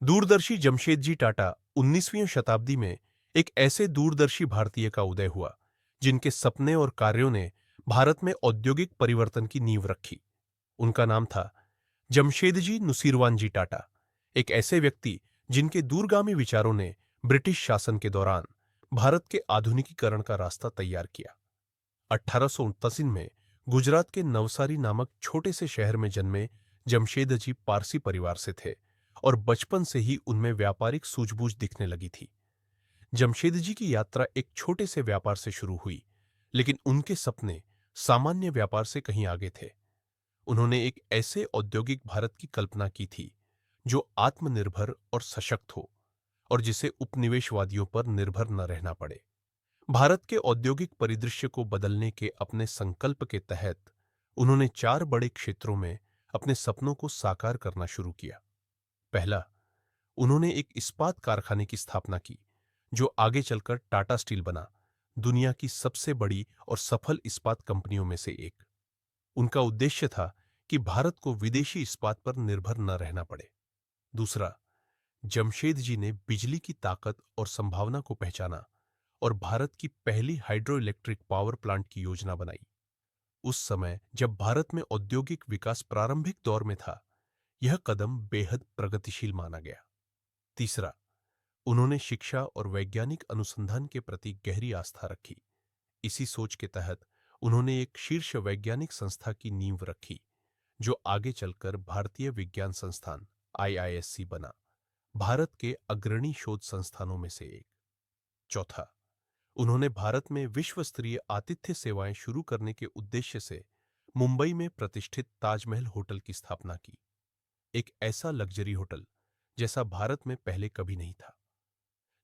दूरदर्शी जमशेदजी टाटा 19वीं शताब्दी में एक ऐसे दूरदर्शी भारतीय का उदय हुआ जिनके सपने और कार्यों ने भारत में औद्योगिक परिवर्तन की नींव रखी। उनका नाम था जमशेदजी नुसीरवानजी टाटा, एक ऐसे व्यक्ति जिनके दूरगामी विचारों ने ब्रिटिश शासन के दौरान भारत के आधुनिकीकरण का रास्ता तैयार किया। 1879 में गुजरात के नवसारी नामक छोटे से शहर में जन्मे जमशेदजी पारसी परिवार से थे और बचपन से ही उनमें व्यापारिक सूझबूझ दिखने लगी थी। जमशेदजी की यात्रा एक छोटे से व्यापार से शुरू हुई, लेकिन उनके सपने सामान्य व्यापार से कहीं आगे थे। उन्होंने एक ऐसे औद्योगिक भारत की कल्पना की थी जो आत्मनिर्भर और सशक्त हो और जिसे उपनिवेशवादियों पर निर्भर न रहना पड़े। भारत के औद्योगिक परिदृश्य को बदलने के अपने संकल्प के तहत उन्होंने 4 बड़े क्षेत्रों में अपने सपनों को साकार करना शुरू किया। पहला, उन्होंने एक इस्पात कारखाने की स्थापना की जो आगे चलकर टाटा स्टील बना, दुनिया की सबसे बड़ी और सफल इस्पात कंपनियों में से एक। उनका उद्देश्य था कि भारत को विदेशी इस्पात पर निर्भर न रहना पड़े। दूसरा, जमशेद जी ने बिजली की ताकत और संभावना को पहचाना और भारत की पहली हाइड्रो इलेक्ट्रिक पावर प्लांट की योजना बनाई। उस समय जब भारत में औद्योगिक विकास प्रारंभिक दौर में था, यह कदम बेहद प्रगतिशील माना गया। तीसरा, उन्होंने शिक्षा और वैज्ञानिक अनुसंधान के प्रति गहरी आस्था रखी। इसी सोच के तहत उन्होंने एक शीर्ष वैज्ञानिक संस्था की नींव रखी जो आगे चलकर भारतीय विज्ञान संस्थान आईआईएससी बना, भारत के अग्रणी शोध संस्थानों में से एक। चौथा, उन्होंने भारत में विश्व स्तरीय आतिथ्य सेवाएं शुरू करने के उद्देश्य से मुंबई में प्रतिष्ठित ताजमहल होटल की स्थापना की, एक ऐसा लग्जरी होटल जैसा भारत में पहले कभी नहीं था।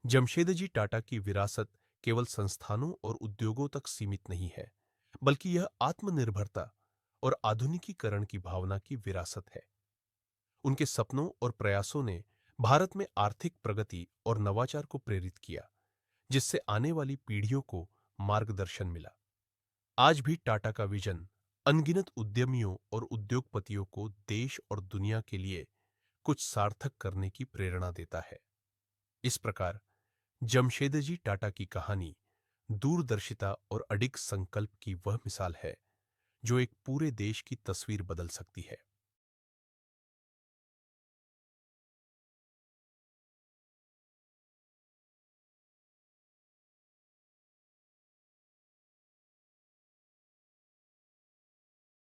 जमशेदजी टाटा की विरासत केवल संस्थानों और उद्योगों तक सीमित नहीं है, बल्कि यह आत्मनिर्भरता और आधुनिकीकरण की भावना की विरासत है। उनके सपनों और प्रयासों ने भारत में आर्थिक प्रगति और नवाचार को प्रेरित किया, जिससे आने वाली पीढ़ियों को मार्गदर्शन मिला। आज भी टाटा का विजन अनगिनत उद्यमियों और उद्योगपतियों को देश और दुनिया के लिए कुछ सार्थक करने की प्रेरणा देता है। इस प्रकार जमशेदजी टाटा की कहानी दूरदर्शिता और अडिग संकल्प की वह मिसाल है जो एक पूरे देश की तस्वीर बदल सकती है।